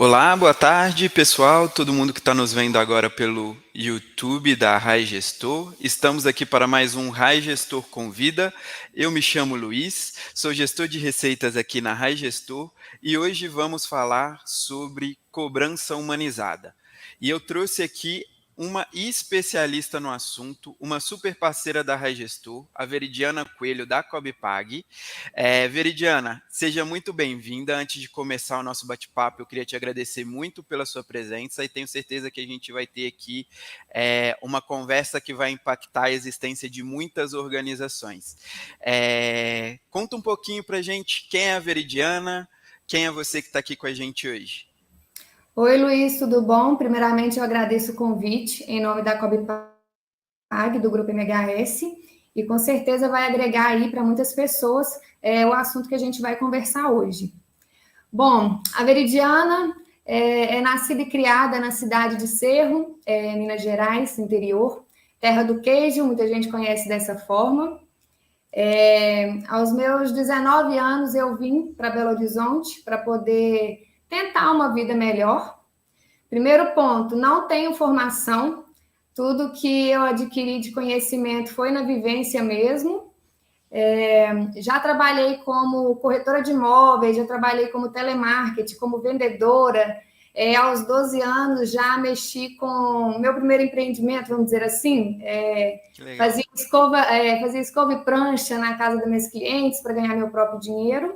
Olá, boa tarde, pessoal, todo mundo que está nos vendo agora pelo YouTube da Rai Gestor. Estamos aqui para mais um Rai Gestor Convida. Eu me chamo Luiz, sou gestor de receitas aqui na Rai Gestor e hoje vamos falar sobre cobrança humanizada. E eu trouxe aqui uma especialista no assunto, uma super parceira da Rai Gestor, a Veridiana Coelho, da Cobpag. Veridiana, seja muito bem-vinda. Antes de começar o nosso bate-papo, eu queria te agradecer muito pela sua presença e tenho certeza que a gente vai ter aqui uma conversa que vai impactar a existência de muitas organizações. Conta um pouquinho para a gente quem é a Veridiana, quem é você que está aqui com a gente hoje. Oi, Luiz, tudo bom? Primeiramente, eu agradeço o convite em nome da Cobpag, do Grupo MHS, e com certeza vai agregar aí para muitas pessoas o assunto que a gente vai conversar hoje. Bom, a Veridiana é nascida e criada na cidade de Cerro, Minas Gerais, interior, terra do queijo, muita gente conhece dessa forma. Aos meus 19 anos, eu vim para Belo Horizonte para poder tentar uma vida melhor. Primeiro ponto, não tenho formação, tudo que eu adquiri de conhecimento foi na vivência mesmo. Já trabalhei como corretora de imóveis, já trabalhei como telemarketing, como vendedora. Aos 12 anos já mexi com meu primeiro empreendimento, vamos dizer assim. Fazia escova e prancha na casa dos meus clientes para ganhar meu próprio dinheiro.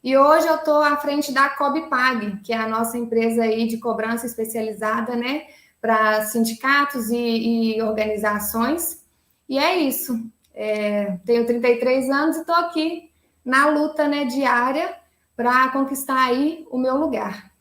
E hoje eu estou à frente da Cobpag, que é a nossa empresa aí de cobrança especializada, né, para sindicatos e organizações. E é isso. Tenho 33 anos e estou aqui na luta, né, diária para conquistar aí o meu lugar.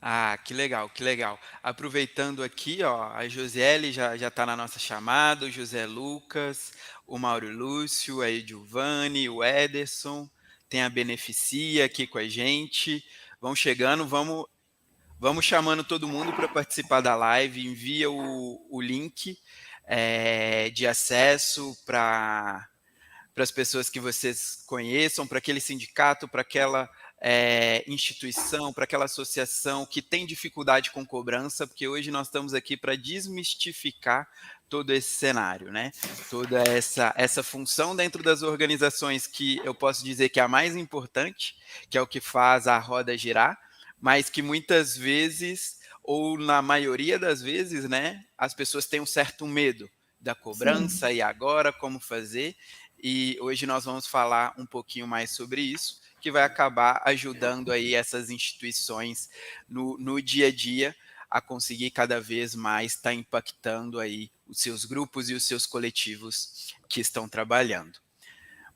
Ah, que legal, que legal. Aproveitando aqui, ó, a Josiele já está na nossa chamada, o José Lucas, o Mauro Lúcio, a Edilvane, o Ederson, tem a Beneficia aqui com a gente. Vão chegando, vamos chamando todo mundo para participar da live. Envia o link de acesso para as pessoas que vocês conheçam, para aquele sindicato, para aquela instituição, para aquela associação que tem dificuldade com cobrança, porque hoje nós estamos aqui para desmistificar todo esse cenário, né? Toda essa função dentro das organizações que eu posso dizer que é a mais importante, que é o que faz a roda girar, mas que muitas vezes, ou na maioria das vezes, né, as pessoas têm um certo medo da cobrança Sim. e agora como fazer. E hoje nós vamos falar um pouquinho mais sobre isso, que vai acabar ajudando aí essas instituições no dia a dia a conseguir cada vez mais estar impactando aí os seus grupos e os seus coletivos que estão trabalhando.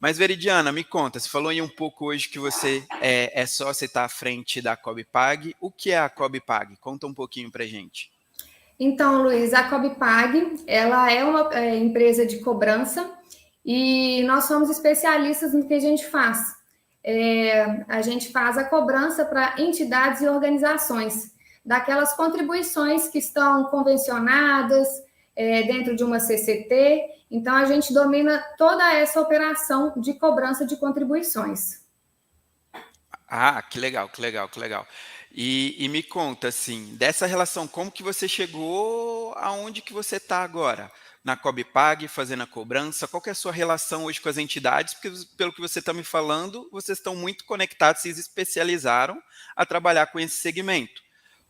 Mas, Veridiana, me conta, você falou aí um pouco hoje que você é sócia e está à frente da Cobpag. O que é a Cobpag? Conta um pouquinho para gente. Então, Luiz, a Cobpag, ela é uma empresa de cobrança e nós somos especialistas no que a gente faz. A gente faz a cobrança para entidades e organizações, daquelas contribuições que estão convencionadas dentro de uma CCT. Então, a gente domina toda essa operação de cobrança de contribuições. Ah, que legal, que legal, que legal. E me conta, assim, dessa relação, como que você chegou aonde que você está agora? Na Cobpag, fazendo a cobrança? Qual que é a sua relação hoje com as entidades? Porque, pelo que você está me falando, vocês estão muito conectados, vocês especializaram a trabalhar com esse segmento.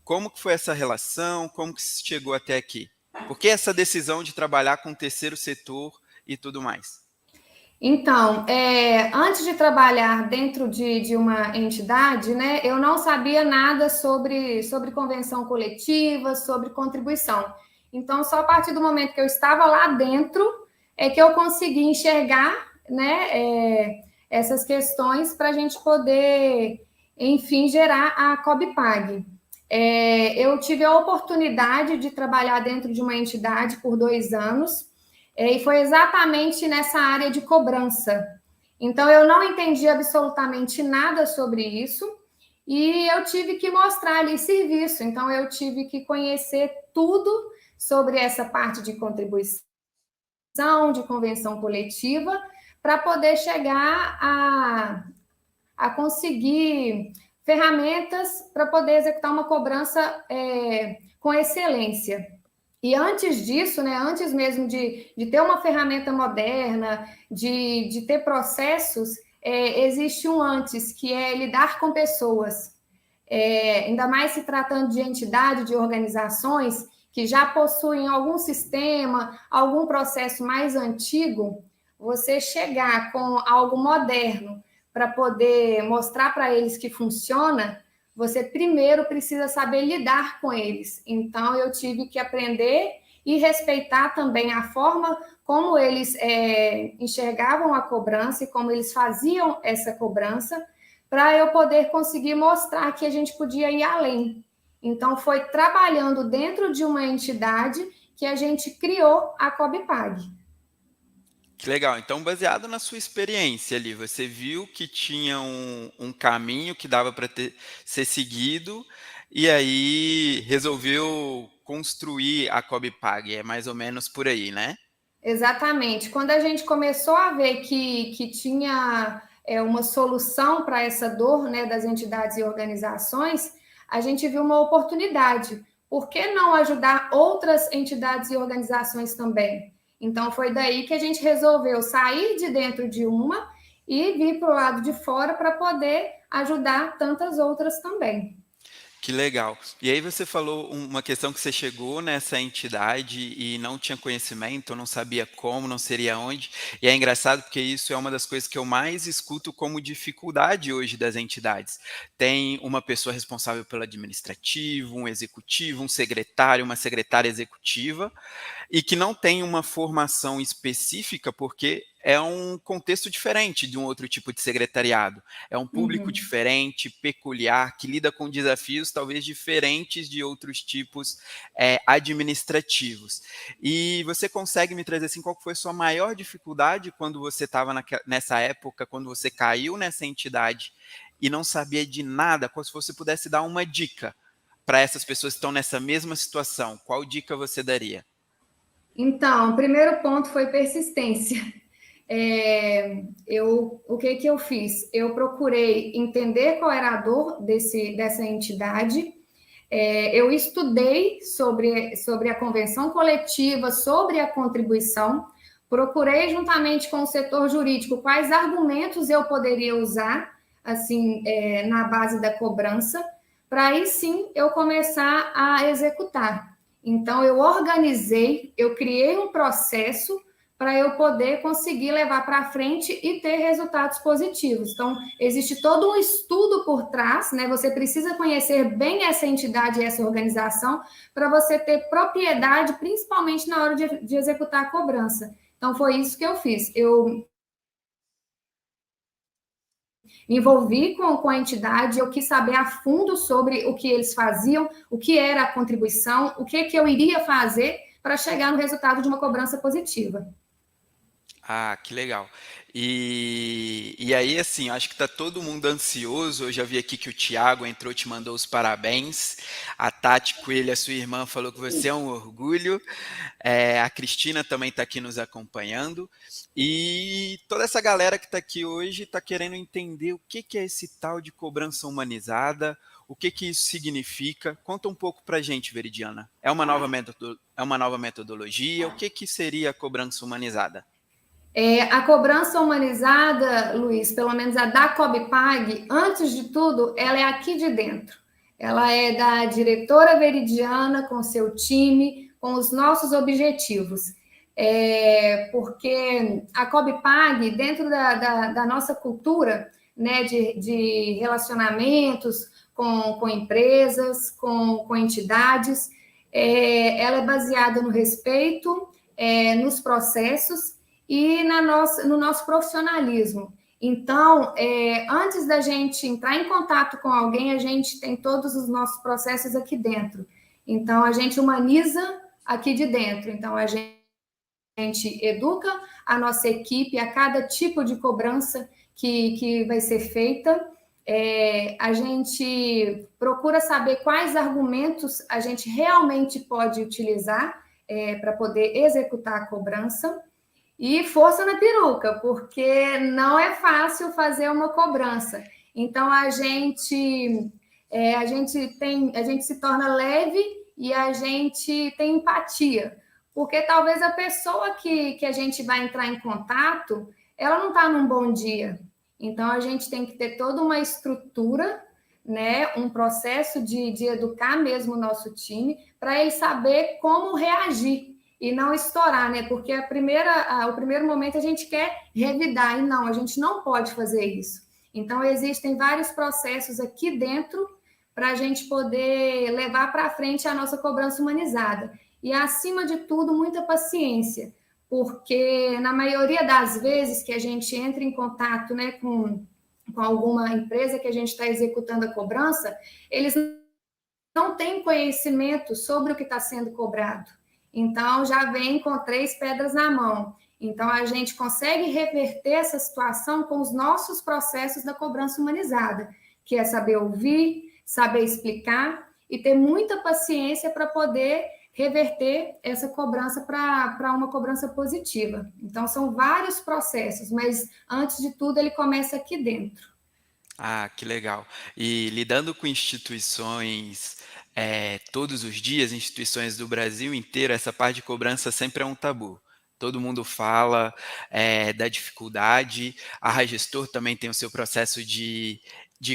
Como que foi essa relação? Como que se chegou até aqui? Por que essa decisão de trabalhar com o terceiro setor e tudo mais? Então, antes de trabalhar dentro de uma entidade, né, eu não sabia nada sobre convenção coletiva, sobre contribuição. Então, só a partir do momento que eu estava lá dentro é que eu consegui enxergar, né, essas questões para a gente poder, enfim, gerar a Cobpag. Eu tive a oportunidade de trabalhar dentro de uma entidade por 2 anos, e foi exatamente nessa área de cobrança. Então, eu não entendi absolutamente nada sobre isso e eu tive que mostrar ali serviço. Então, eu tive que conhecer tudo sobre essa parte de contribuição, de convenção coletiva, para poder chegar a conseguir ferramentas para poder executar uma cobrança com excelência. E antes disso, né, antes mesmo de ter uma ferramenta moderna, de ter processos, existe um antes, que é lidar com pessoas. Ainda mais se tratando de entidade, de organizações que já possuem algum sistema, algum processo mais antigo, você chegar com algo moderno para poder mostrar para eles que funciona, você primeiro precisa saber lidar com eles. Então, eu tive que aprender e respeitar também a forma como eles enxergavam a cobrança e como eles faziam essa cobrança, para eu poder conseguir mostrar que a gente podia ir além. Então, foi trabalhando dentro de uma entidade que a gente criou a Cobpag. Que legal. Então, baseado na sua experiência ali, você viu que tinha um caminho que dava para ser seguido, e aí resolveu construir a Cobpag. É mais ou menos por aí, né? Exatamente. Quando a gente começou a ver que tinha uma solução para essa dor, né, das entidades e organizações, a gente viu uma oportunidade. Por que não ajudar outras entidades e organizações também? Então, foi daí que a gente resolveu sair de dentro de uma e vir para o lado de fora para poder ajudar tantas outras também. Que legal. E aí você falou uma questão que você chegou nessa entidade e não tinha conhecimento, não sabia como, não seria onde. E é engraçado porque isso é uma das coisas que eu mais escuto como dificuldade hoje das entidades. Tem uma pessoa responsável pelo administrativo, um executivo, um secretário, uma secretária executiva, e que não tem uma formação específica, porque é um contexto diferente de um outro tipo de secretariado. É um público Uhum. diferente, peculiar, que lida com desafios talvez diferentes de outros tipos administrativos. E você consegue me trazer assim, qual foi a sua maior dificuldade quando você estava nessa época, quando você caiu nessa entidade e não sabia de nada? Se você pudesse dar uma dica para essas pessoas que estão nessa mesma situação, qual dica você daria? Então, o primeiro ponto foi persistência. O que eu fiz? Eu procurei entender qual era a dor dessa entidade. Eu estudei sobre a convenção coletiva, sobre a contribuição, procurei juntamente com o setor jurídico quais argumentos eu poderia usar, assim, na base da cobrança, para aí sim eu começar a executar. Então, eu organizei, eu criei um processo para eu poder conseguir levar para frente e ter resultados positivos. Então, existe todo um estudo por trás, né? Você precisa conhecer bem essa entidade e essa organização para você ter propriedade, principalmente na hora de executar a cobrança. Então, foi isso que eu fiz. Eu me envolvi com a entidade, eu quis saber a fundo sobre o que eles faziam, o que era a contribuição, o que eu iria fazer para chegar no resultado de uma cobrança positiva. Ah, que legal. E aí, assim, acho que tá todo mundo ansioso. Eu já vi aqui que o Thiago entrou, te mandou os parabéns. A Tati Coelho, a sua irmã, falou que você é um orgulho. A Cristina também está aqui nos acompanhando. E toda essa galera que está aqui hoje está querendo entender o que é esse tal de cobrança humanizada, o que isso significa. Conta um pouco para a gente, Veridiana. É uma nova metodologia? O que seria a cobrança humanizada? A cobrança humanizada, Luiz, pelo menos a da Cobpag, antes de tudo, ela é aqui de dentro. Ela é da diretora Veridiana, com seu time, com os nossos objetivos. Porque a Cobpag, dentro da nossa cultura, né, de relacionamentos com empresas, com entidades, ela é baseada no respeito, nos processos e no nosso profissionalismo. Então, antes da gente entrar em contato com alguém, a gente tem todos os nossos processos aqui dentro. Então, a gente humaniza aqui de dentro. Então, a gente educa a nossa equipe a cada tipo de cobrança que vai ser feita. A gente procura saber quais argumentos a gente realmente pode utilizar para poder executar a cobrança. E força na peruca, porque não é fácil fazer uma cobrança. Então, a gente se torna leve e a gente tem empatia, porque talvez a pessoa que a gente vai entrar em contato, ela não está num bom dia. Então, a gente tem que ter toda uma estrutura, né, um processo de educar mesmo o nosso time, para ele saber como reagir e não estourar, né? Porque o primeiro momento a gente quer revidar, e não, a gente não pode fazer isso. Então, existem vários processos aqui dentro para a gente poder levar para frente a nossa cobrança humanizada. E, acima de tudo, muita paciência, porque na maioria das vezes que a gente entra em contato, né, com alguma empresa que a gente está executando a cobrança, eles não têm conhecimento sobre o que está sendo cobrado. Então, já vem com 3 pedras na mão. Então, a gente consegue reverter essa situação com os nossos processos da cobrança humanizada, que é saber ouvir, saber explicar e ter muita paciência para poder reverter essa cobrança para uma cobrança positiva. Então, são vários processos, mas, antes de tudo, ele começa aqui dentro. Ah, que legal. E lidando com instituições, todos os dias, instituições do Brasil inteiro, essa parte de cobrança sempre é um tabu. Todo mundo fala, da dificuldade. A Ragestor também tem o seu processo de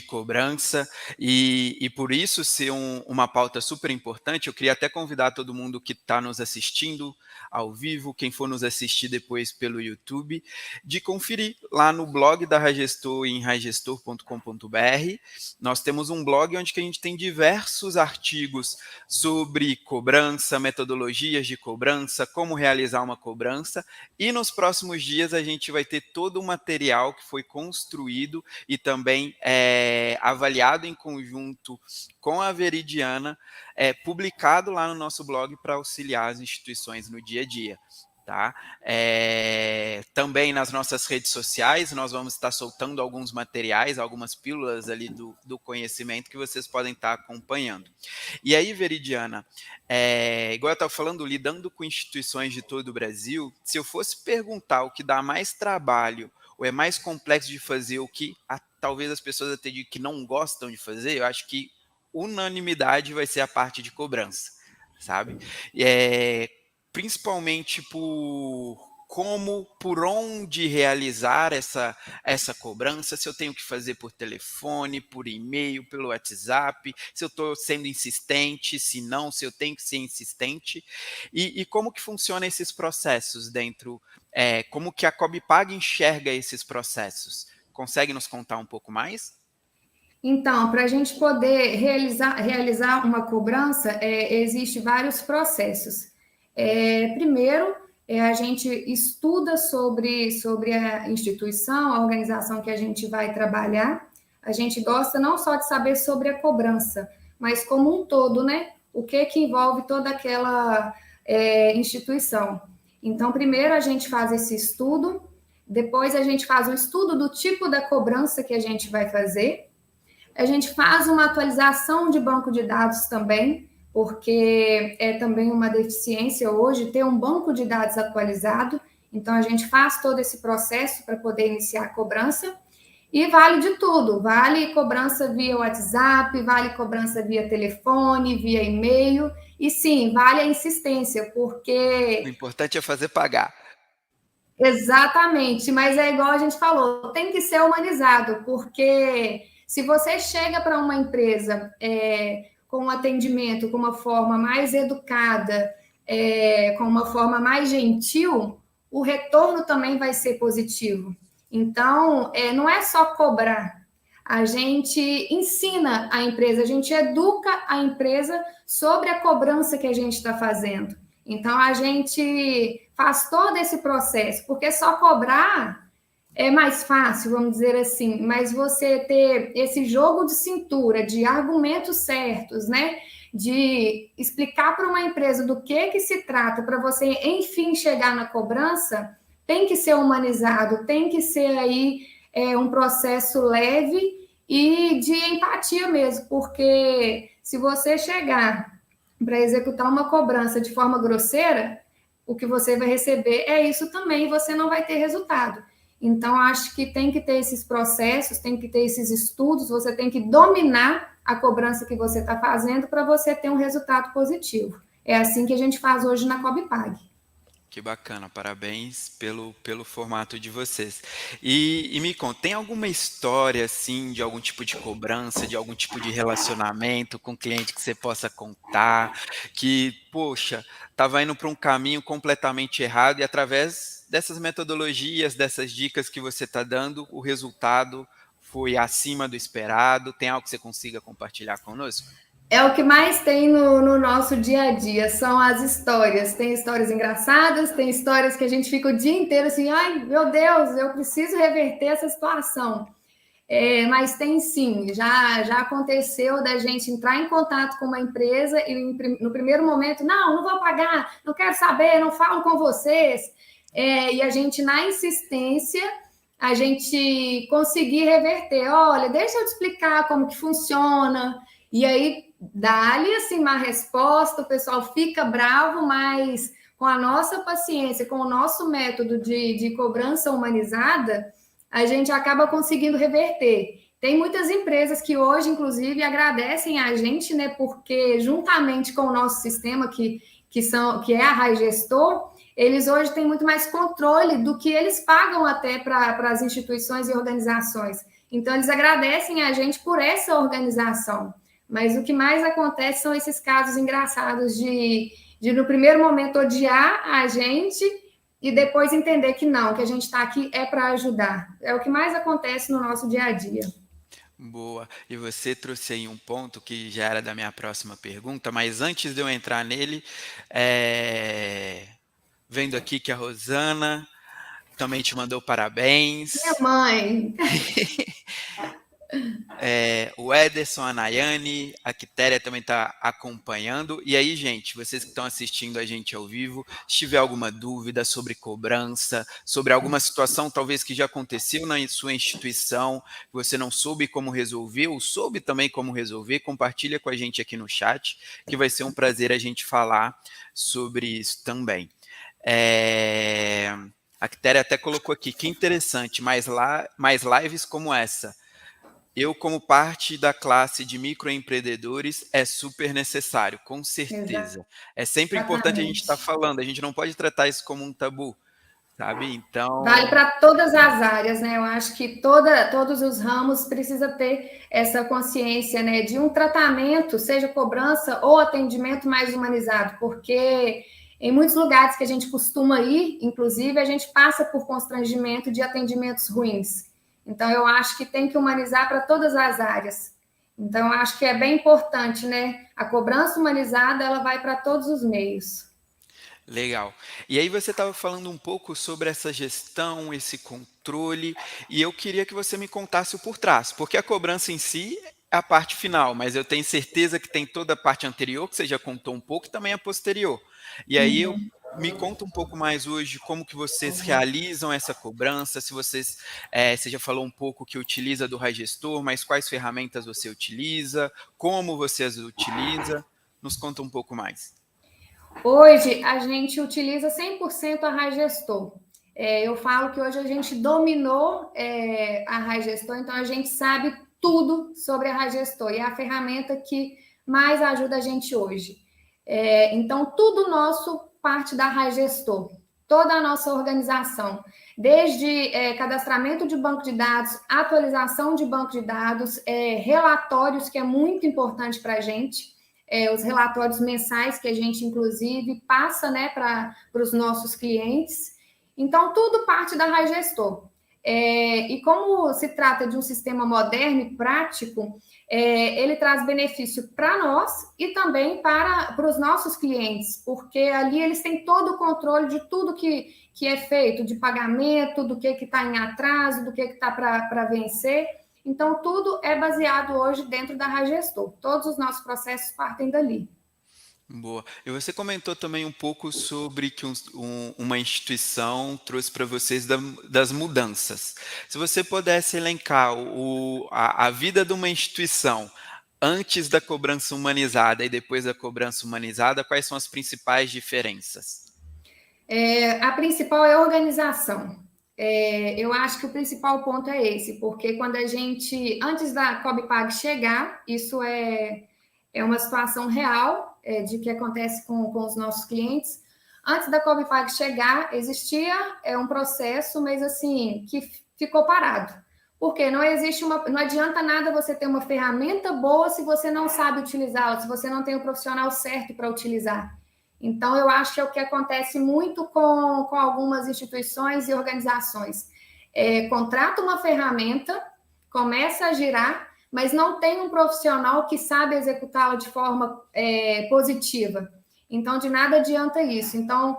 cobrança, e por isso ser uma pauta super importante, eu queria até convidar todo mundo que está nos assistindo ao vivo, quem for nos assistir depois pelo YouTube, de conferir lá no blog da Ragestor, em ragestor.com.br. Nós temos um blog onde que a gente tem diversos artigos sobre cobrança, metodologias de cobrança, como realizar uma cobrança, e nos próximos dias a gente vai ter todo o material que foi construído e também avaliado em conjunto com a Veridiana, publicado lá no nosso blog para auxiliar as instituições no dia a dia. Tá? Também nas nossas redes sociais nós vamos estar soltando alguns materiais, algumas pílulas ali do conhecimento que vocês podem estar acompanhando. E aí, Veridiana, igual eu estava falando, lidando com instituições de todo o Brasil, se eu fosse perguntar o que dá mais trabalho ou é mais complexo de fazer, o que talvez as pessoas até digam que não gostam de fazer, eu acho que unanimidade vai ser a parte de cobrança, sabe? Principalmente por onde realizar essa cobrança, se eu tenho que fazer por telefone, por e-mail, pelo WhatsApp, se eu estou sendo insistente, se não, se eu tenho que ser insistente, e como que funcionam esses processos dentro, como que a Cobipag enxerga esses processos? Consegue nos contar um pouco mais? Então, para a gente poder realizar uma cobrança, existe vários processos. Primeiro, a gente estuda sobre a instituição, a organização que a gente vai trabalhar. A gente gosta não só de saber sobre a cobrança, mas como um todo, né? O que envolve toda aquela instituição. Então, primeiro a gente faz esse estudo, depois a gente faz o estudo do tipo da cobrança que a gente vai fazer. A gente faz uma atualização de banco de dados também, porque é também uma deficiência hoje ter um banco de dados atualizado. Então, a gente faz todo esse processo para poder iniciar a cobrança. E vale de tudo, vale cobrança via WhatsApp, vale cobrança via telefone, via e-mail, e sim, vale a insistência, O porque... importante é fazer pagar. Exatamente, mas é igual a gente falou, tem que ser humanizado, porque se você chega para uma empresa com um atendimento, com uma forma mais educada, com uma forma mais gentil, o retorno também vai ser positivo. Então, não é só cobrar, a gente ensina a empresa, a gente educa a empresa sobre a cobrança que a gente está fazendo. Então, a gente faz todo esse processo, porque só cobrar é mais fácil, vamos dizer assim, mas você ter esse jogo de cintura, de argumentos certos, né? De explicar para uma empresa do que se trata, para você, enfim, chegar na cobrança, tem que ser humanizado, tem que ser aí um processo leve e de empatia mesmo, porque se você chegar para executar uma cobrança de forma grosseira, o que você vai receber é isso também, e você não vai ter resultado. Então, acho que tem que ter esses processos, tem que ter esses estudos, você tem que dominar a cobrança que você está fazendo para você ter um resultado positivo. É assim que a gente faz hoje na Cobpag. Que bacana, parabéns pelo formato de vocês. E me conta, tem alguma história assim de algum tipo de cobrança, de algum tipo de relacionamento com o cliente que você possa contar, que, poxa, estava indo para um caminho completamente errado e através dessas metodologias, dessas dicas que você está dando, o resultado foi acima do esperado? Tem algo que você consiga compartilhar conosco? É o que mais tem no nosso dia a dia, são as histórias. Tem histórias engraçadas, tem histórias que a gente fica o dia inteiro assim, ai meu Deus, eu preciso reverter essa situação. Mas tem sim, já aconteceu da gente entrar em contato com uma empresa e no primeiro momento, não vou pagar, não quero saber, não falo com vocês. E a gente, na insistência, a gente conseguir reverter. Olha, deixa eu te explicar como que funciona. E aí, dá-lhe assim uma resposta, o pessoal fica bravo, mas com a nossa paciência, com o nosso método de cobrança humanizada, a gente acaba conseguindo reverter. Tem muitas empresas que hoje, inclusive, agradecem a gente, né? Porque juntamente com o nosso sistema, que é a Rai Gestor, eles hoje têm muito mais controle do que eles pagam até para as instituições e organizações. Então, eles agradecem a gente por essa organização. Mas o que mais acontece são esses casos engraçados de no primeiro momento, odiar a gente e depois entender que não, que a gente está aqui é para ajudar. É o que mais acontece no nosso dia a dia. Boa. E você trouxe aí um ponto que já era da minha próxima pergunta, mas antes de eu entrar nele, vendo aqui que a Rosana também te mandou Minha parabéns. mãe. O Ederson, a Nayane, a Quitéria também está acompanhando. E aí, gente, vocês que estão assistindo a gente ao vivo, se tiver alguma dúvida sobre cobrança, sobre alguma situação talvez que já aconteceu na sua instituição, que você não soube como resolver, ou soube também como resolver, compartilha com a gente aqui no chat, que vai ser um prazer a gente falar sobre isso também. A Quitéria até colocou aqui, que interessante, mais lives como essa. Eu, como parte da classe de microempreendedores, é super necessário, com certeza. É sempre importante a gente estar Exatamente. falando, a gente não pode tratar isso como um tabu, sabe? Vale Então, para todas as áreas, né? Eu acho que todos os ramos precisa ter essa consciência, né? De um tratamento, seja cobrança ou atendimento mais humanizado, porque em muitos lugares que a gente costuma ir, inclusive, a gente passa por constrangimento de atendimentos ruins. Então, eu acho que tem que humanizar para todas as áreas. Então, eu acho que é bem importante, né? A cobrança humanizada, ela vai para todos os meios. legal. E aí você estava falando um pouco sobre essa gestão, esse controle, e eu queria que você me contasse o por trás, porque a cobrança em si é a parte final, mas eu tenho certeza que tem toda a parte anterior, que você já contou um pouco, e também a posterior. E aí eu me conta um pouco mais hoje como que vocês realizam essa cobrança, se vocês, você já falou um pouco que utiliza do Gestor, mas quais ferramentas você utiliza, como você as utiliza, nos conta um pouco mais. Hoje, a gente utiliza 100% a Raigestor. Eu falo que hoje a gente dominou a Raigestor, então a gente sabe tudo sobre a Raigestor e é a ferramenta que mais ajuda a gente hoje. Então, tudo nosso parte da Raigestor, toda a nossa organização, desde cadastramento de banco de dados, atualização de banco de dados, relatórios, que é muito importante para a gente, os relatórios mensais que a gente, inclusive, passa, né, para os nossos clientes. Então, tudo parte da Raigestor. E como se trata de um sistema moderno e prático, ele traz benefício para nós e também para os nossos clientes, porque ali eles têm todo o controle de tudo que é feito, de pagamento, do que está em atraso, do que está para vencer. Então, tudo é baseado hoje dentro da Ragestor. Todos os nossos processos partem dali. Boa. E você comentou também um pouco sobre que uma instituição trouxe para vocês das mudanças. Se você pudesse elencar a vida de uma instituição antes da cobrança humanizada e depois da cobrança humanizada, quais são as principais diferenças? A principal é a organização. eu acho que o principal ponto é esse, porque quando a gente, antes da COBPAG chegar, isso é uma situação real de que acontece com os nossos clientes. Antes da COBPAG chegar, existia um processo, mas assim, que ficou parado. Porque não adianta nada você ter uma ferramenta boa se você não sabe utilizá-la, se você não tem o profissional certo para utilizar. Então, eu acho que é o que acontece muito com algumas instituições e organizações. Contrata uma ferramenta, começa a girar, mas não tem um profissional que sabe executá-la de forma positiva. Então, de nada adianta isso. Então,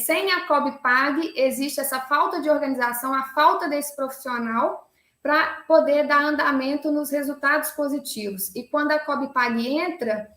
sem a COBPAG, existe essa falta de organização, a falta desse profissional para poder dar andamento nos resultados positivos. E quando a COBPAG entra,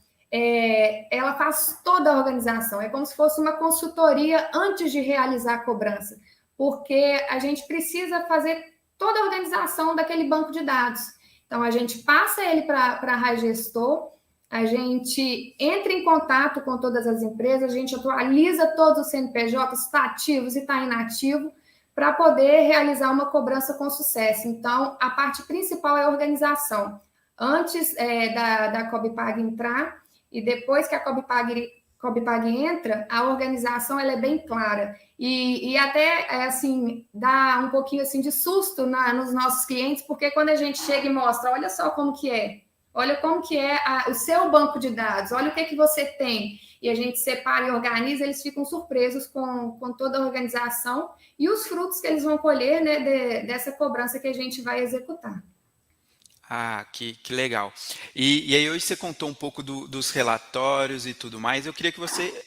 ela faz toda a organização. É como se fosse uma consultoria antes de realizar a cobrança, porque a gente precisa fazer toda a organização daquele banco de dados. Então, a gente passa ele para a Raigestor, a gente entra em contato com todas as empresas, a gente atualiza todos os CNPJs, está ativo e está inativo, para poder realizar uma cobrança com sucesso. Então, a parte principal é a organização. Antes da COBPAG entrar e depois que a COBPAG entra, a organização ela é bem clara. E até, assim, dá um pouquinho assim, de susto nos nossos clientes, porque quando a gente chega e mostra, olha só como que é, olha como que é o seu banco de dados, olha o que você tem, e a gente separa e organiza, eles ficam surpresos com toda a organização e os frutos que eles vão colher, né, dessa cobrança que a gente vai executar. Ah, que legal. E aí hoje você contou um pouco dos relatórios e tudo mais. Eu queria que você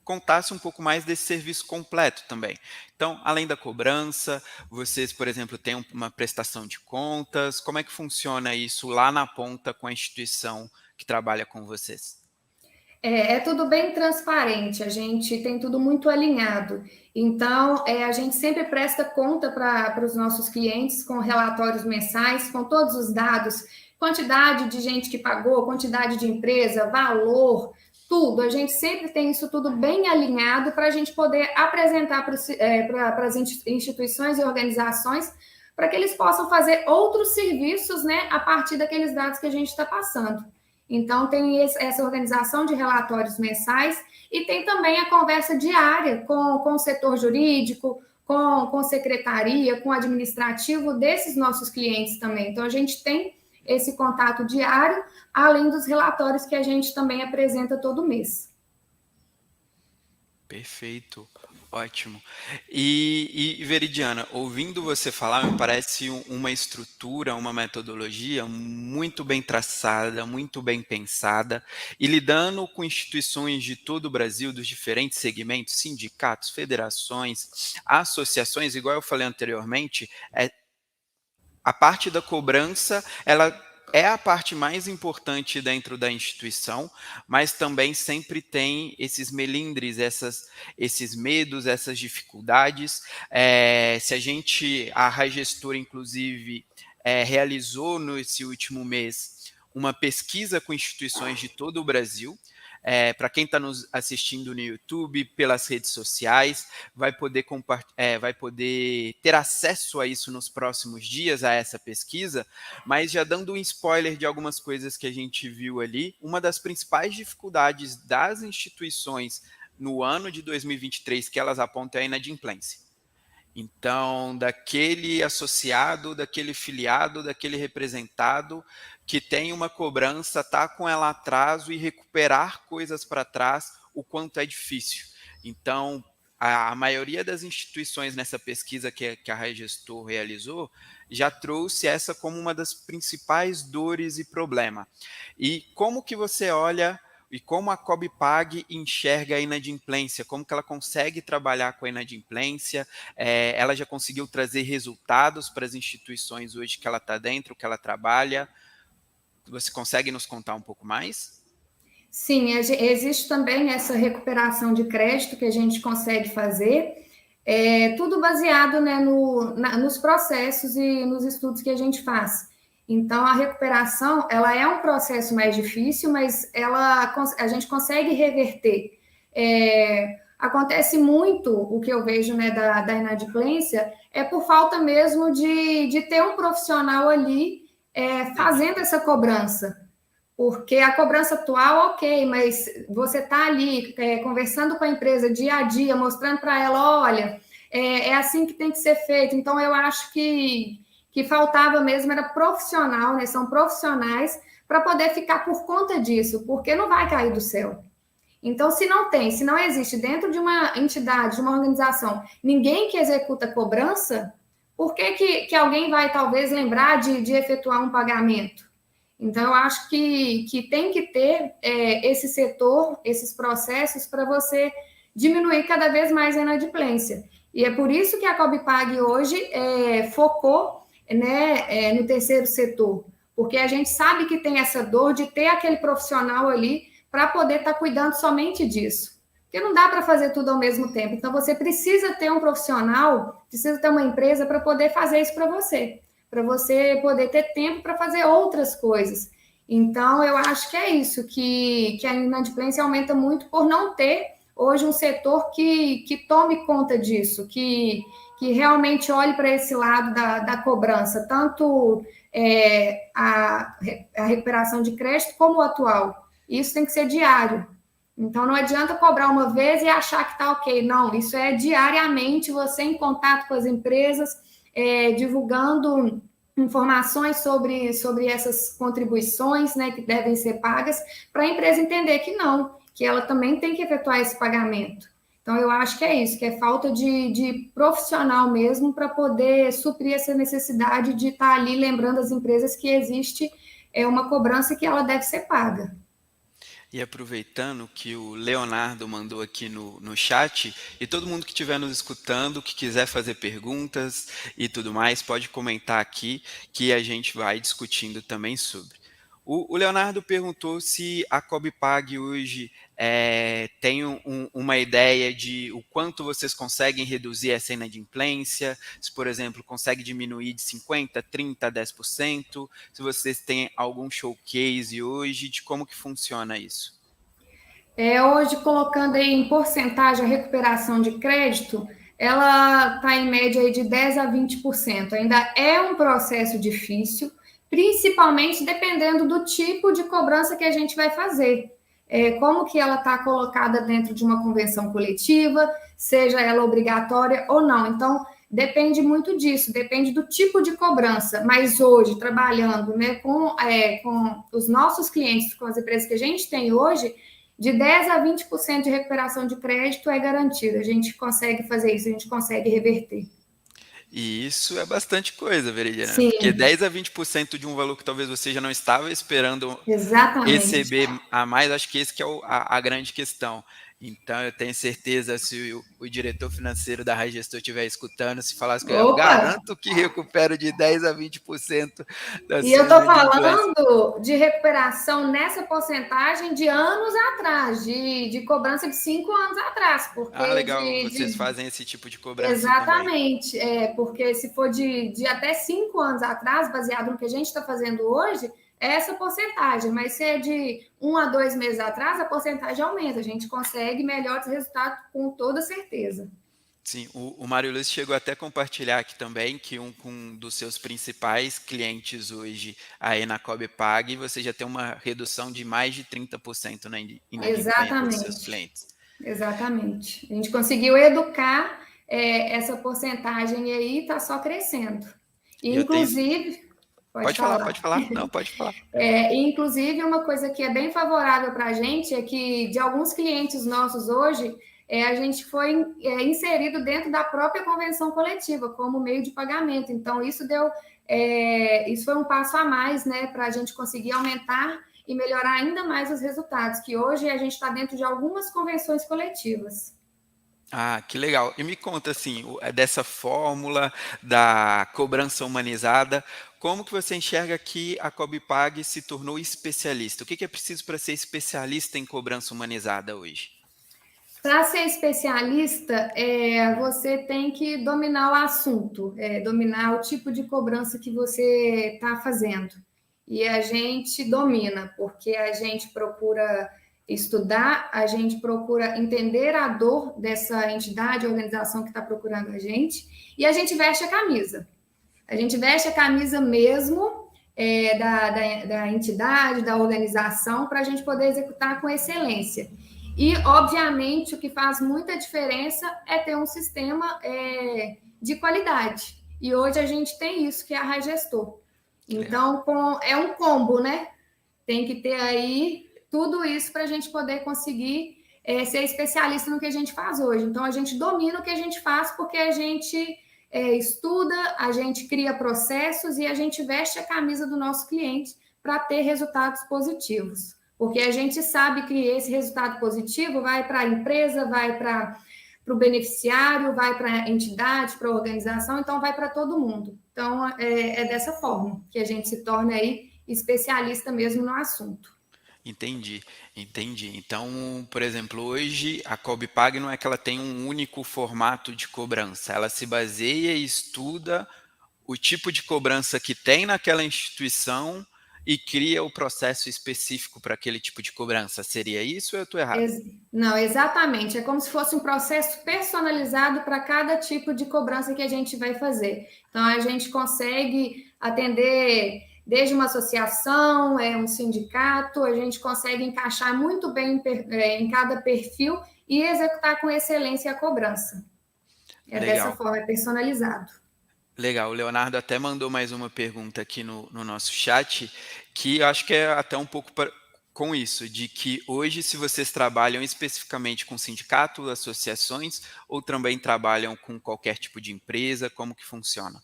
contasse um pouco mais desse serviço completo também. Então, além da cobrança, vocês, por exemplo, têm uma prestação de contas. Como é que funciona isso lá na ponta com a instituição que trabalha com vocês? É tudo bem transparente, a gente tem tudo muito alinhado. Então, a gente sempre presta conta para os nossos clientes com relatórios mensais, com todos os dados, quantidade de gente que pagou, quantidade de empresa, valor, tudo. A gente sempre tem isso tudo bem alinhado para a gente poder apresentar para as instituições e organizações para que eles possam fazer outros serviços, né, a partir daqueles dados que a gente está passando. Então, tem essa organização de relatórios mensais e tem também a conversa diária com o setor jurídico, com secretaria, com administrativo desses nossos clientes também. Então, a gente tem esse contato diário, além dos relatórios que a gente também apresenta todo mês. Perfeito, ótimo. E Veridiana, ouvindo você falar, me parece uma estrutura, uma metodologia muito bem traçada, muito bem pensada, e lidando com instituições de todo o Brasil, dos diferentes segmentos, sindicatos, federações, associações, igual eu falei anteriormente, a parte da cobrança, ela é a parte mais importante dentro da instituição, mas também sempre tem esses melindres, esses medos, essas dificuldades. Se a Raigestor, inclusive, realizou nesse último mês uma pesquisa com instituições de todo o Brasil. Para quem está nos assistindo no YouTube, pelas redes sociais, vai poder ter acesso a isso nos próximos dias, a essa pesquisa, mas já dando um spoiler de algumas coisas que a gente viu ali, uma das principais dificuldades das instituições no ano de 2023 que elas apontam é a inadimplência. Então, daquele associado, daquele filiado, daquele representado que tem uma cobrança, tá com ela atraso e recuperar coisas para trás, o quanto é difícil. Então, a maioria das instituições nessa pesquisa que a Raigestor realizou já trouxe essa como uma das principais dores e problema. E como que você olha e como a COBPAG enxerga a inadimplência, como que ela consegue trabalhar com a inadimplência, ela já conseguiu trazer resultados para as instituições hoje que ela está dentro, que ela trabalha. Você consegue nos contar um pouco mais? Sim, existe também essa recuperação de crédito que a gente consegue fazer, tudo baseado, né, nos processos e nos estudos que a gente faz. Então, a recuperação, ela é um processo mais difícil, mas a gente consegue reverter. acontece muito, o que eu vejo, né, da inadimplência, é por falta mesmo de ter um profissional ali fazendo essa cobrança. Porque a cobrança atual, ok, mas você está ali conversando com a empresa dia a dia, mostrando para ela, olha, é assim que tem que ser feito. Então, eu acho que faltava mesmo, era profissional, né? São profissionais para poder ficar por conta disso, porque não vai cair do céu. Então, se não existe dentro de uma entidade, de uma organização, ninguém que executa cobrança, por que alguém vai talvez lembrar de efetuar um pagamento? Então, eu acho que tem que ter esse setor, esses processos, para você diminuir cada vez mais a inadimplência. E é por isso que a Cobpag hoje focou, né, no terceiro setor, porque a gente sabe que tem essa dor de ter aquele profissional ali para poder estar cuidando somente disso. Porque não dá para fazer tudo ao mesmo tempo. Então, você precisa ter um profissional, precisa ter uma empresa para poder fazer isso para você poder ter tempo para fazer outras coisas. Então, eu acho que é isso, que a inadimplência aumenta muito por não ter hoje um setor que tome conta disso, que realmente olhe para esse lado da cobrança, tanto a recuperação de crédito como o atual. Isso tem que ser diário. Então, não adianta cobrar uma vez e achar que está ok. Não, isso é diariamente você em contato com as empresas, divulgando informações sobre essas contribuições, né, que devem ser pagas, para a empresa entender que não, que ela também tem que efetuar esse pagamento. Então, eu acho que é isso, que é falta de profissional mesmo para poder suprir essa necessidade de estar ali lembrando as empresas que existe uma cobrança que ela deve ser paga. E aproveitando que o Leonardo mandou aqui no chat, e todo mundo que estiver nos escutando, que quiser fazer perguntas e tudo mais, pode comentar aqui que a gente vai discutindo também sobre. O Leonardo perguntou se a Cobpag hoje tem uma ideia de o quanto vocês conseguem reduzir essa inadimplência, se, por exemplo, consegue diminuir de 50%, 30%, 10%, se vocês têm algum showcase hoje de como que funciona isso. Hoje, colocando aí em porcentagem a recuperação de crédito, ela está em média aí de 10 a 20%. Ainda é um processo difícil, principalmente dependendo do tipo de cobrança que a gente vai fazer. Como que ela está colocada dentro de uma convenção coletiva, seja ela obrigatória ou não. Então, depende muito disso, depende do tipo de cobrança. Mas hoje, trabalhando, né, com os nossos clientes, com as empresas que a gente tem hoje, de 10 a 20% de recuperação de crédito é garantido. A gente consegue fazer isso, a gente consegue reverter. E isso é bastante coisa, Veridiana, porque Sim, 10 a 20% de um valor que talvez você já não estava esperando exatamente. receber a mais, acho que esse que é a grande questão. Então, eu tenho certeza, se o diretor financeiro da Raigestor estiver escutando, se falasse que eu Opa! garanto que recupero de 10 a 20% da E eu sua estou inadimplência. falando de recuperação nessa porcentagem de anos atrás, de cobrança de 5 anos atrás, Ah, porque legal, vocês fazem esse tipo de cobrança também. exatamente, porque se for de até 5 anos atrás, baseado no que a gente está fazendo hoje, é essa porcentagem, mas se é de 1 a 2 meses atrás, a porcentagem aumenta, a gente consegue melhores resultados com toda certeza. Sim, o Mário Luiz chegou até a compartilhar aqui também que um dos seus principais clientes hoje aí na Cobpag, você já tem uma redução de mais de 30% na inadimplência dos seus Exatamente, clientes. exatamente. A gente conseguiu educar essa porcentagem aí, está só crescendo. E eu tenho. Inclusive, pode Pode falar, falar. pode falar. Não, pode falar. Inclusive, uma coisa que é bem favorável para a gente é que, de alguns clientes nossos hoje, a gente foi inserido dentro da própria convenção coletiva como meio de pagamento. Então, isso foi um passo a mais, né, para a gente conseguir aumentar e melhorar ainda mais os resultados, que hoje a gente está dentro de algumas convenções coletivas. Ah, que legal. E me conta assim, dessa fórmula da cobrança humanizada, como que você enxerga que a Cobpag se tornou especialista? O que é preciso para ser especialista em cobrança humanizada hoje? Para ser especialista, você tem que dominar o assunto, dominar o tipo de cobrança que você está fazendo. E a gente domina, porque a gente procura estudar, a gente procura entender a dor dessa entidade, organização que está procurando a gente, e a gente veste a camisa. A gente veste a camisa mesmo da entidade, da organização, para a gente poder executar com excelência. E, obviamente, o que faz muita diferença é ter um sistema de qualidade. E hoje a gente tem isso, que é a Raigestor. Então, é um combo, né? Tem que ter aí tudo isso para a gente poder conseguir ser especialista no que a gente faz hoje. Então, a gente domina o que a gente faz porque a gente estuda, a gente cria processos e a gente veste a camisa do nosso cliente para ter resultados positivos. Porque a gente sabe que esse resultado positivo vai para a empresa, vai para o beneficiário, vai para a entidade, para a organização, então vai para todo mundo. Então, é dessa forma que a gente se torna aí especialista mesmo no assunto. Entendi, entendi. Então, por exemplo, hoje a Cobipag não é que ela tem um único formato de cobrança, ela se baseia e estuda o tipo de cobrança que tem naquela instituição e cria o processo específico para aquele tipo de cobrança. Seria isso ou eu estou errado? Não, exatamente. É como se fosse um processo personalizado para cada tipo de cobrança que a gente vai fazer. Então, a gente consegue atender desde uma associação, um sindicato, a gente consegue encaixar muito bem em cada perfil e executar com excelência a cobrança. É dessa Legal. forma, é personalizado. Legal, o Leonardo até mandou mais uma pergunta aqui no nosso chat, que eu acho que é até um pouco com isso, de que hoje, se vocês trabalham especificamente com sindicatos, associações, ou também trabalham com qualquer tipo de empresa, como que funciona?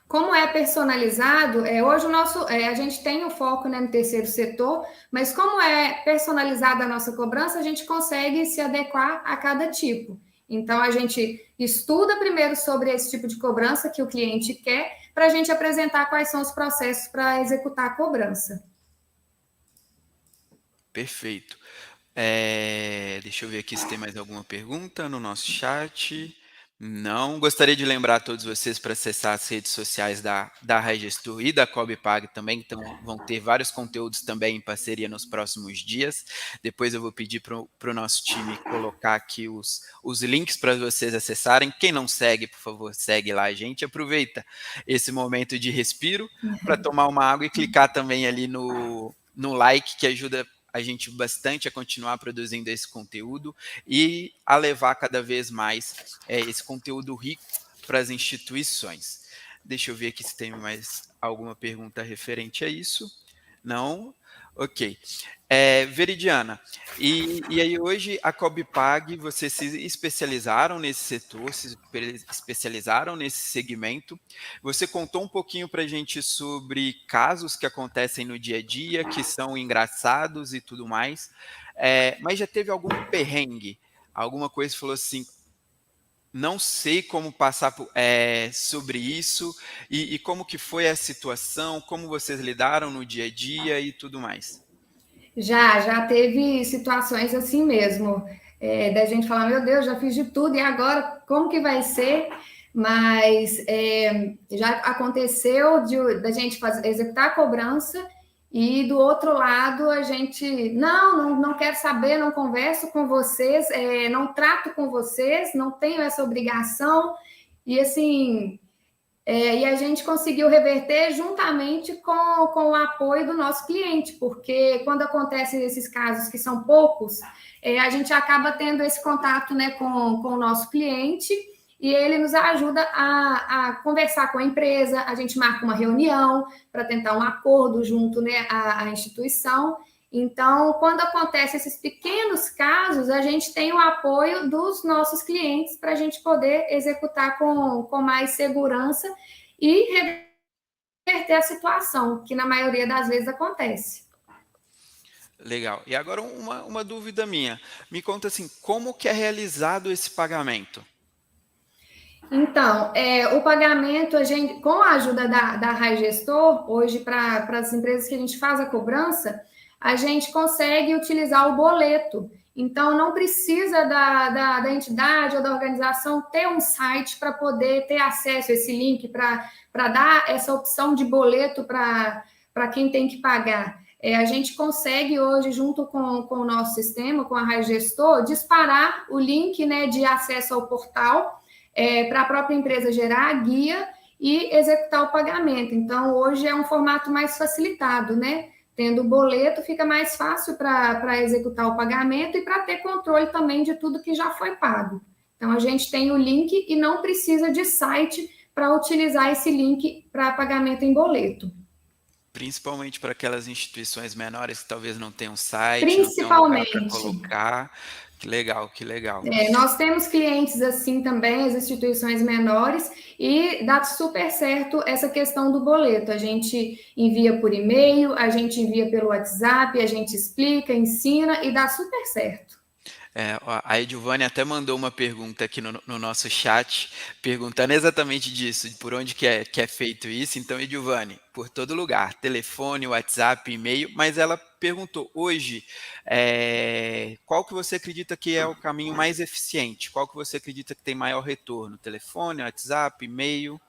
Como é personalizado, hoje a gente tem o foco, né, no terceiro setor, mas como é personalizada a nossa cobrança, a gente consegue se adequar a cada tipo. Então, a gente estuda primeiro sobre esse tipo de cobrança que o cliente quer, para a gente apresentar quais são os processos para executar a cobrança. Perfeito. Deixa eu ver aqui se tem mais alguma pergunta no nosso chat. Não. Gostaria de lembrar a todos vocês para acessar as redes sociais da Regestur e da Cobipag também, então vão ter vários conteúdos também em parceria nos próximos dias. Depois eu vou pedir para o nosso time colocar aqui os links para vocês acessarem. Quem não segue, por favor, segue lá a gente. Aproveita esse momento de respiro para tomar uma água e clicar também ali no like, que ajuda a gente bastante a continuar produzindo esse conteúdo e a levar cada vez mais esse conteúdo rico para as instituições. Deixa eu ver aqui se tem mais alguma pergunta referente a isso. Não? Ok. Veridiana, e aí hoje a Cobipag, vocês se especializaram nesse setor, se especializaram nesse segmento. Você contou um pouquinho para a gente sobre casos que acontecem no dia a dia, que são engraçados e tudo mais, mas já teve algum perrengue? Alguma coisa que falou assim, não sei como passar sobre isso, e como que foi a situação, como vocês lidaram no dia a dia e tudo mais? Já teve situações assim mesmo, da gente falar, meu Deus, já fiz de tudo, e agora como que vai ser? Mas já aconteceu da gente executar a cobrança e do outro lado a gente, não quero saber, não converso com vocês, não trato com vocês, não tenho essa obrigação, e assim, e a gente conseguiu reverter juntamente com o apoio do nosso cliente, porque quando acontecem esses casos que são poucos, a gente acaba tendo esse contato, né, com o nosso cliente e ele nos ajuda a conversar com a empresa, a gente marca uma reunião para tentar um acordo junto, né, à instituição. Então, quando acontecem esses pequenos casos, a gente tem o apoio dos nossos clientes para a gente poder executar com mais segurança e reverter a situação, que na maioria das vezes acontece. Legal. E agora uma dúvida minha. Me conta assim, como que é realizado esse pagamento? Então, o pagamento, a gente, com a ajuda da Raigestor, hoje, para as empresas que a gente faz a cobrança, a gente consegue utilizar o boleto. Então, não precisa da entidade ou da organização ter um site para poder ter acesso a esse link, para dar essa opção de boleto para quem tem que pagar. A gente consegue hoje, junto com o nosso sistema, com a Raiz Gestor, disparar o link, né, de acesso ao portal para a própria empresa gerar a guia e executar o pagamento. Então, hoje é um formato mais facilitado, né? Tendo o boleto, fica mais fácil para executar o pagamento e para ter controle também de tudo que já foi pago. Então, a gente tem o link e não precisa de site para utilizar esse link para pagamento em boleto. Principalmente para aquelas instituições menores que talvez não tenham site, não tenham lugar para Principalmente. colocar. Que legal, que legal. Nós temos clientes assim também, as instituições menores, e dá super certo essa questão do boleto. A gente envia por e-mail, a gente envia pelo WhatsApp, a gente explica, ensina e dá super certo. A Edilvânia até mandou uma pergunta aqui no nosso chat, perguntando exatamente disso, de por onde que é feito isso. Então, Edilvânia, por todo lugar, telefone, WhatsApp, e-mail, mas ela perguntou hoje, qual que você acredita que é o caminho mais eficiente? Qual que você acredita que tem maior retorno? Telefone, WhatsApp, e-mail?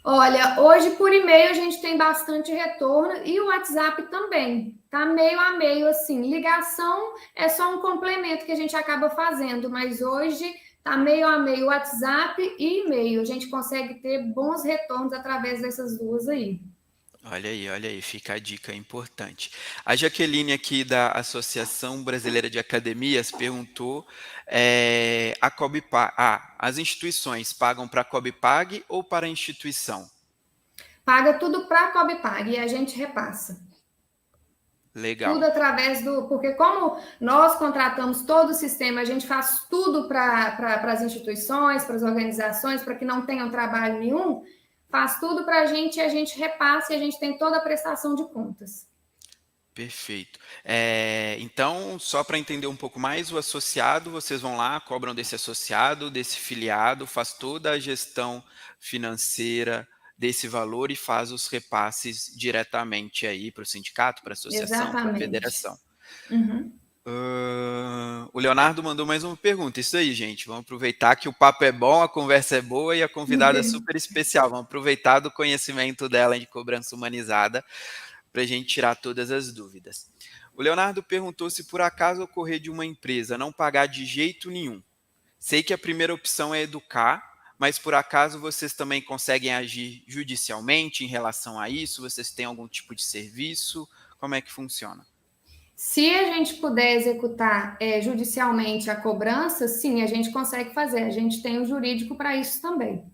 Olha, hoje por e-mail a gente tem bastante retorno e o WhatsApp também. Tá meio a meio assim. Ligação é só um complemento que a gente acaba fazendo, mas hoje tá meio a meio WhatsApp e e-mail. A gente consegue ter bons retornos através dessas duas aí. Olha aí, fica a dica importante. A Jaqueline aqui da Associação Brasileira de Academias perguntou, as instituições pagam para a Cobpag ou para a instituição? Paga tudo para a Cobpag e a gente repassa. Legal. Tudo através porque como nós contratamos todo o sistema, a gente faz tudo para as instituições, para as organizações, para que não tenham trabalho nenhum, faz tudo para a gente e a gente repassa e a gente tem toda a prestação de contas. Perfeito. Então, só para entender um pouco mais, o associado, vocês vão lá, cobram desse associado, desse filiado, faz toda a gestão financeira desse valor e faz os repasses diretamente aí para o sindicato, para a associação, para a Exatamente. federação. Uhum. O Leonardo mandou mais uma pergunta. Isso aí, gente. Vamos aproveitar que o papo é bom, a conversa é boa e a convidada é super especial. Vamos aproveitar do conhecimento dela de cobrança humanizada para a gente tirar todas as dúvidas. O Leonardo perguntou se por acaso ocorrer de uma empresa não pagar de jeito nenhum. Sei que a primeira opção é educar, mas por acaso vocês também conseguem agir judicialmente em relação a isso? Vocês têm algum tipo de serviço? Como é que funciona? Se a gente puder executar judicialmente a cobrança, sim, a gente consegue fazer. A gente tem o jurídico para isso também.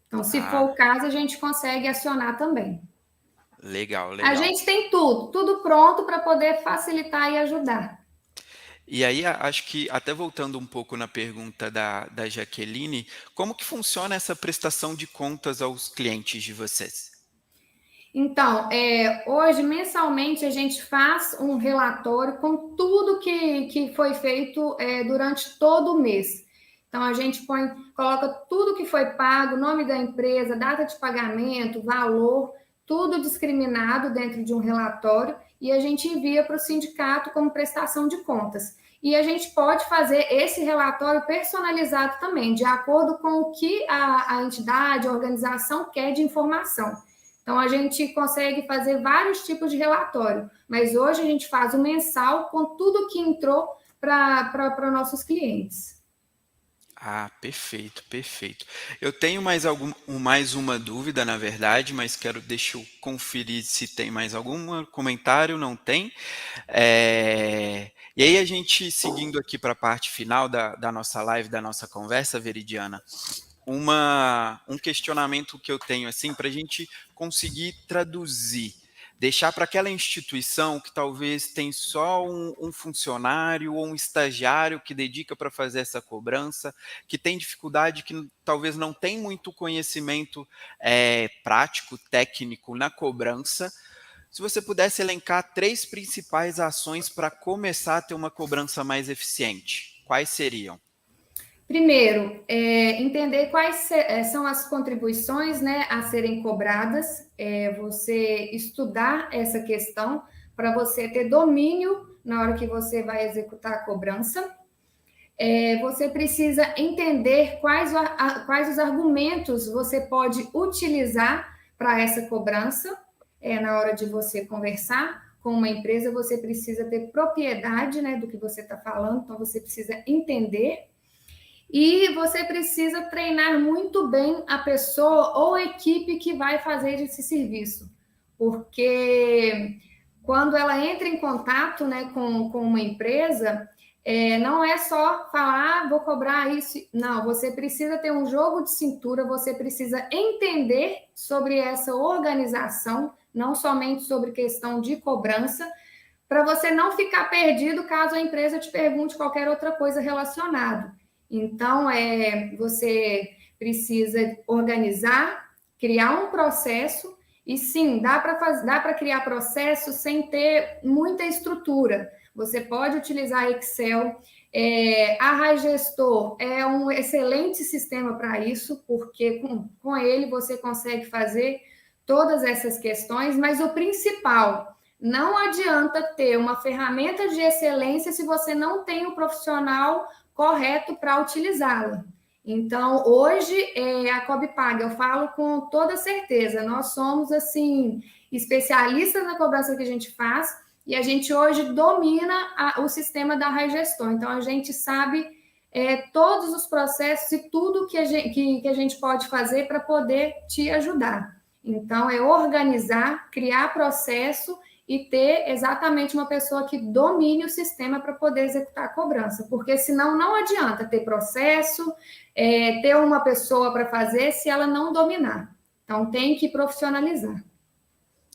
Então, se for Ah, o caso, a gente consegue acionar também. legal, A legal. gente tem tudo pronto para poder facilitar e ajudar. E aí, acho que até voltando um pouco na pergunta da Jaqueline, como que funciona essa prestação de contas aos clientes de vocês? Então, hoje, mensalmente, a gente faz um relatório com tudo que foi feito durante todo o mês. Então, a gente coloca tudo que foi pago, nome da empresa, data de pagamento, valor, tudo discriminado dentro de um relatório e a gente envia para o sindicato como prestação de contas. E a gente pode fazer esse relatório personalizado também, de acordo com o que a entidade, a organização quer de informação. Então, a gente consegue fazer vários tipos de relatório, mas hoje a gente faz o mensal com tudo que entrou para nossos clientes. Ah, perfeito, perfeito. Eu tenho mais uma dúvida, na verdade, mas deixa eu conferir se tem mais algum comentário, não tem. E aí a gente, seguindo aqui para a parte final da nossa live, da nossa conversa, Veridiana, um questionamento que eu tenho assim para a gente conseguir traduzir, deixar para aquela instituição que talvez tem só um funcionário ou um estagiário que dedica para fazer essa cobrança, que tem dificuldade, que talvez não tem muito conhecimento prático, técnico na cobrança. Se você pudesse elencar 3 principais ações para começar a ter uma cobrança mais eficiente, quais seriam? Primeiro, entender quais são as contribuições, né, a serem cobradas, você estudar essa questão para você ter domínio na hora que você vai executar a cobrança. Você precisa entender quais os argumentos você pode utilizar para essa cobrança. na hora de você conversar com uma empresa, você precisa ter propriedade, né, do que você está falando, então você precisa entender e você precisa treinar muito bem a pessoa ou a equipe que vai fazer esse serviço, porque quando ela entra em contato, né, com uma empresa, não é só falar, vou cobrar isso. Não, você precisa ter um jogo de cintura, você precisa entender sobre essa organização, não somente sobre questão de cobrança, para você não ficar perdido caso a empresa te pergunte qualquer outra coisa relacionada. Então, você precisa organizar, criar um processo, e sim, dá para criar processo sem ter muita estrutura. Você pode utilizar Excel. A RaiGestor é um excelente sistema para isso, porque com ele você consegue fazer todas essas questões, mas o principal, não adianta ter uma ferramenta de excelência se você não tem o profissional correto para utilizá-la. Então, hoje, a Cobpag, eu falo com toda certeza, nós somos, assim, especialistas na cobrança que a gente faz e a gente hoje domina o sistema da RaiGestor. Então, a gente sabe todos os processos e tudo que a gente pode fazer para poder te ajudar. Então, é organizar, criar processo e ter exatamente uma pessoa que domine o sistema para poder executar a cobrança, porque senão não adianta ter processo, ter uma pessoa para fazer se ela não dominar. Então tem que profissionalizar.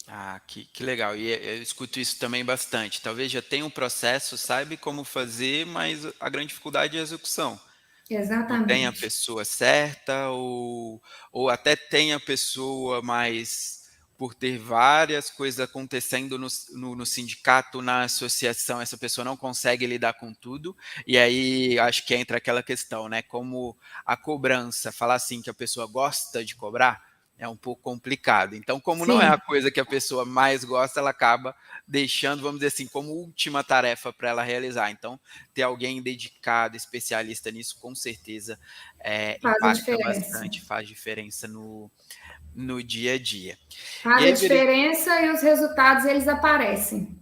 Ah, que legal. E eu escuto isso também bastante. Talvez já tenha um processo, saiba como fazer, mas a grande dificuldade é a execução. Não tem a Exatamente. pessoa certa, ou até tem a pessoa, mas por ter várias coisas acontecendo no sindicato, na associação, essa pessoa não consegue lidar com tudo, e aí acho que entra aquela questão, né? Como a cobrança, falar assim que a pessoa gosta de cobrar, é um pouco complicado. Então, como não é a Sim, coisa que a pessoa mais gosta, ela acaba deixando, vamos dizer assim, como última tarefa para ela realizar. Então, ter alguém dedicado, especialista nisso, com certeza faz a impacta diferença. bastante, faz diferença no dia a dia. E Faz a aí, diferença e os resultados, eles aparecem.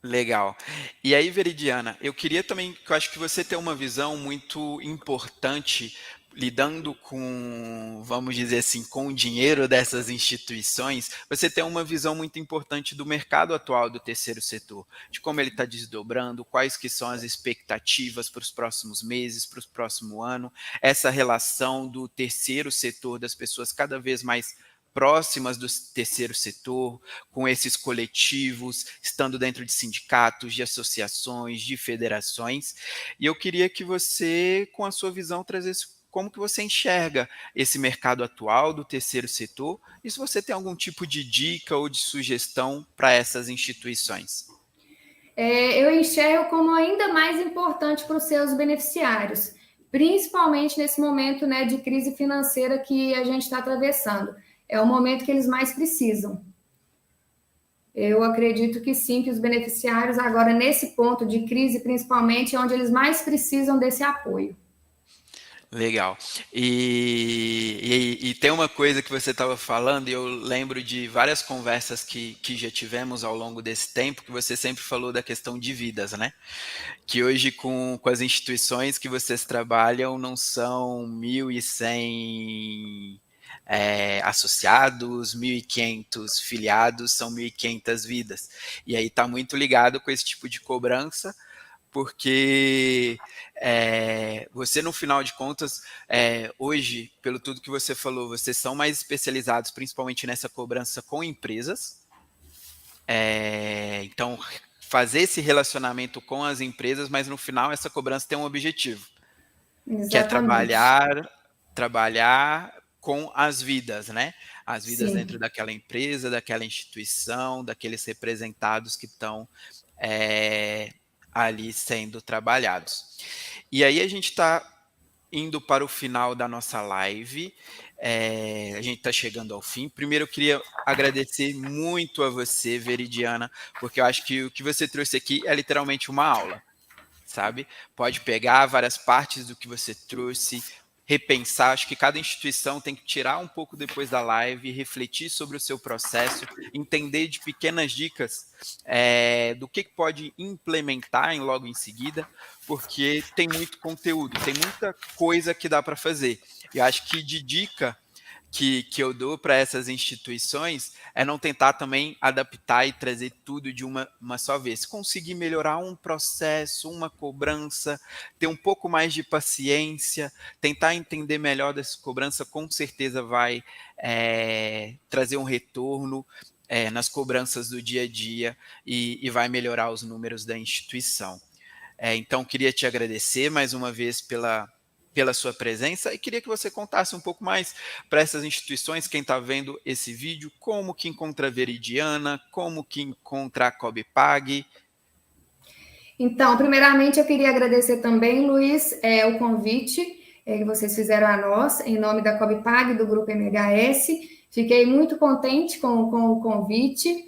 legal. E aí, Veridiana, eu queria também, que eu acho que você tem uma visão muito importante lidando com, vamos dizer assim, com o dinheiro dessas instituições, você tem uma visão muito importante do mercado atual do terceiro setor, de como ele está desdobrando, quais que são as expectativas para os próximos meses, para o próximo ano, essa relação do terceiro setor, das pessoas cada vez mais próximas do terceiro setor, com esses coletivos, estando dentro de sindicatos, de associações, de federações. E eu queria que você, com a sua visão, trazesse como que você enxerga esse mercado atual do terceiro setor e se você tem algum tipo de dica ou de sugestão para essas instituições. Eu enxergo como ainda mais importante para os seus beneficiários, principalmente nesse momento, né, de crise financeira que a gente está atravessando. É o momento que eles mais precisam. Eu acredito que sim, que os beneficiários, agora nesse ponto de crise, principalmente, é onde eles mais precisam desse apoio. Legal. E tem uma coisa que você estava falando, e eu lembro de várias conversas que já tivemos ao longo desse tempo, que você sempre falou da questão de vidas, né? Que hoje, com as instituições que vocês trabalham, não são 1.100 associados, 1.500 filiados, são 1.500 vidas. E aí está muito ligado com esse tipo de cobrança, porque você, no final de contas, hoje, pelo tudo que você falou, vocês são mais especializados, principalmente nessa cobrança com empresas. Então, fazer esse relacionamento com as empresas, mas no final essa cobrança tem um objetivo, que é Exatamente. trabalhar com as vidas, né? As vidas dentro Sim. daquela empresa, daquela instituição, daqueles representados que estão ali sendo trabalhados. E aí a gente está indo para o final da nossa live. A gente está chegando ao fim. Primeiro, eu queria agradecer muito a você, Veridiana, porque eu acho que o que você trouxe aqui é literalmente uma aula, sabe? Pode pegar várias partes do que você trouxe, repensar. Acho que cada instituição tem que tirar um pouco depois da live, refletir sobre o seu processo, entender de pequenas dicas do que pode implementar logo em seguida, porque tem muito conteúdo, tem muita coisa que dá para fazer. E acho que de dica que eu dou para essas instituições é não tentar também adaptar e trazer tudo de uma só vez. Conseguir melhorar um processo, uma cobrança, ter um pouco mais de paciência, tentar entender melhor dessa cobrança, com certeza vai trazer um retorno nas cobranças do dia a dia e vai melhorar os números da instituição. Então, queria te agradecer mais uma vez pela sua presença e queria que você contasse um pouco mais para essas instituições, quem está vendo esse vídeo, como que encontra a Veridiana, como que encontra a Cobpag. Então, primeiramente, eu queria agradecer também, Luiz, o convite que vocês fizeram a nós, em nome da Cobpag, do Grupo MHS. Fiquei muito contente com o convite.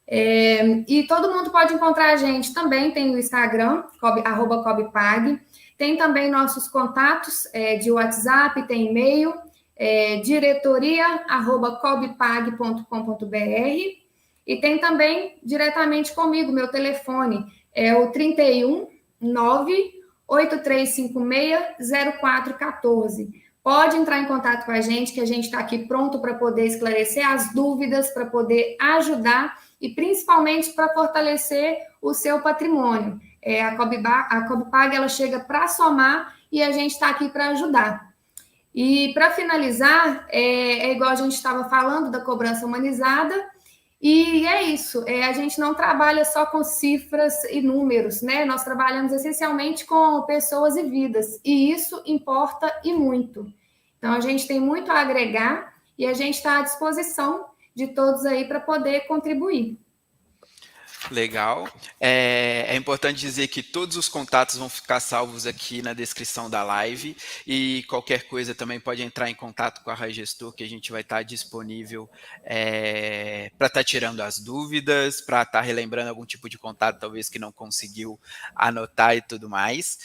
E todo mundo pode encontrar a gente também, tem o Instagram, @Cobpag. Tem também nossos contatos de WhatsApp, tem e-mail, diretoria@cobpag.com.br. E tem também diretamente comigo, meu telefone é o 31 98356 0414. Pode entrar em contato com a gente, que a gente está aqui pronto para poder esclarecer as dúvidas, para poder ajudar e principalmente para fortalecer o seu patrimônio. A Cobpag ela chega para somar e a gente está aqui para ajudar. E para finalizar, igual a gente estava falando da cobrança humanizada, e é isso, a gente não trabalha só com cifras e números, né? Nós trabalhamos essencialmente com pessoas e vidas, e isso importa e muito. Então, a gente tem muito a agregar e a gente está à disposição de todos aí para poder contribuir. Legal. É importante dizer que todos os contatos vão ficar salvos aqui na descrição da live e qualquer coisa também pode entrar em contato com a Ragestor, que a gente vai estar disponível para estar tirando as dúvidas, para estar relembrando algum tipo de contato talvez que não conseguiu anotar e tudo mais.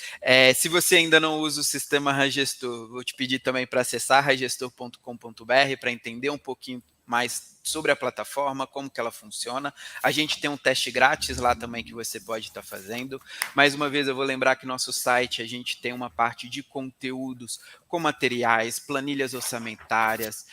Se você ainda não usa o sistema Ragestor, vou te pedir também para acessar ragestor.com.br para entender um pouquinho mais sobre a plataforma, como que ela funciona. A gente tem um teste grátis lá também que você pode estar fazendo. Mais uma vez eu vou lembrar que nosso site a gente tem uma parte de conteúdos com materiais, planilhas orçamentárias,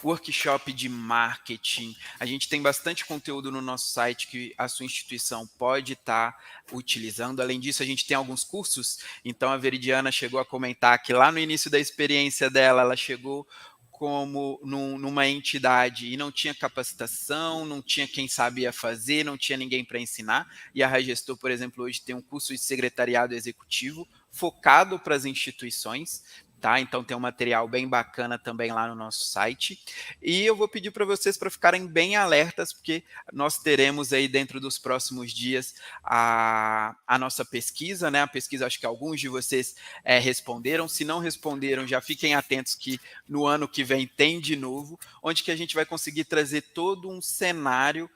workshop de marketing. A gente tem bastante conteúdo no nosso site que a sua instituição pode estar utilizando. Além disso, a gente tem alguns cursos. Então, a Veridiana chegou a comentar que lá no início da experiência dela, ela chegou como numa entidade e não tinha capacitação, não tinha quem sabia fazer, não tinha ninguém para ensinar. E a Ragestor, por exemplo, hoje tem um curso de secretariado executivo focado para as instituições. Tá? Então tem um material bem bacana também lá no nosso site. E eu vou pedir para vocês para ficarem bem alertas, porque nós teremos aí dentro dos próximos dias a nossa pesquisa, né? A pesquisa, acho que alguns de vocês responderam. Se não responderam, já fiquem atentos que no ano que vem tem de novo, onde que a gente vai conseguir trazer todo um cenário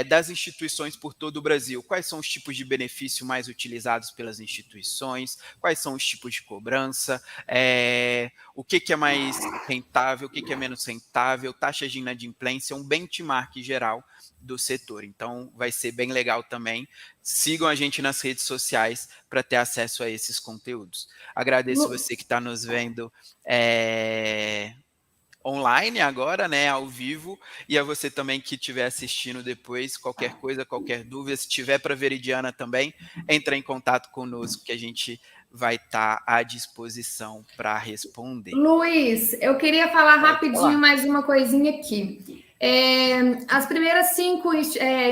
das instituições por todo o Brasil. Quais são os tipos de benefício mais utilizados pelas instituições? Quais são os tipos de cobrança? O que é mais rentável, o que é menos rentável, taxa de inadimplência, um benchmark geral do setor. Então, vai ser bem legal também. Sigam a gente nas redes sociais para ter acesso a esses conteúdos. Agradeço você que está nos vendo online agora, né, ao vivo, e a você também que estiver assistindo depois, qualquer coisa, qualquer dúvida, se tiver para Veridiana também, entra em contato conosco que a gente vai estar à disposição para responder. Luiz, eu queria falar rapidinho mais uma coisinha aqui. As primeiras 5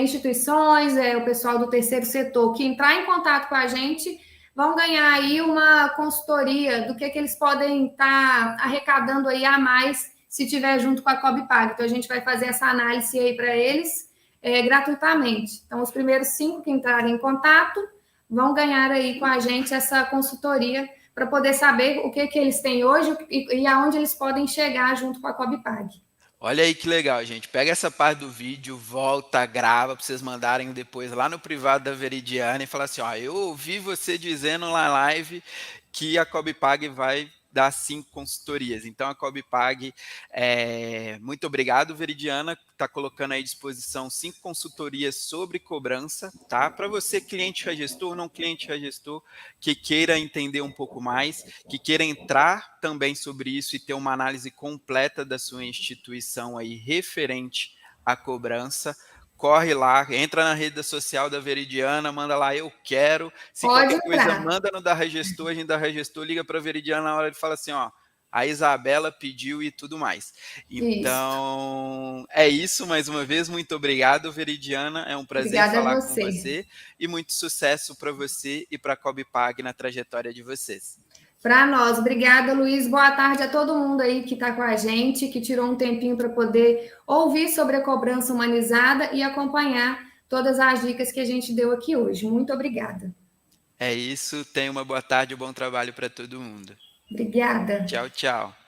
instituições, o pessoal do terceiro setor que entrar em contato com a gente vão ganhar aí uma consultoria do que eles podem estar arrecadando aí a mais se tiver junto com a Cobpag. Então, a gente vai fazer essa análise aí para eles gratuitamente. Então, os primeiros 5 que entrarem em contato vão ganhar aí com a gente essa consultoria para poder saber o que eles têm hoje e aonde eles podem chegar junto com a Cobpag. Olha aí que legal, gente. Pega essa parte do vídeo, volta, grava para vocês mandarem depois lá no privado da Veridiana e falar assim, ó, eu ouvi você dizendo na live que a Cobipag vai dar 5 consultorias. Então a Cobipag, muito obrigado, Veridiana, está colocando aí à disposição 5 consultorias sobre cobrança, tá? Para você, cliente já gestor, não cliente já gestor, que queira entender um pouco mais, que queira entrar também sobre isso e ter uma análise completa da sua instituição aí referente à cobrança, corre lá, entra na rede social da Veridiana, manda lá, eu quero. Se Pode qualquer coisa, entrar. manda no da Regestor, a gente da Regestor liga para a Veridiana na hora de falar assim, ó, a Isabela pediu e tudo mais. Isso. Então, é isso mais uma vez. Muito obrigado, Veridiana. É um prazer Obrigada a falar com você. você e muito sucesso para você e para a Cobipag na trajetória de vocês. Para nós, obrigada, Luiz. Boa tarde a todo mundo aí que está com a gente, que tirou um tempinho para poder ouvir sobre a cobrança humanizada e acompanhar todas as dicas que a gente deu aqui hoje. Muito obrigada. É isso. Tenha uma boa tarde e um bom trabalho para todo mundo. Obrigada. Tchau, tchau.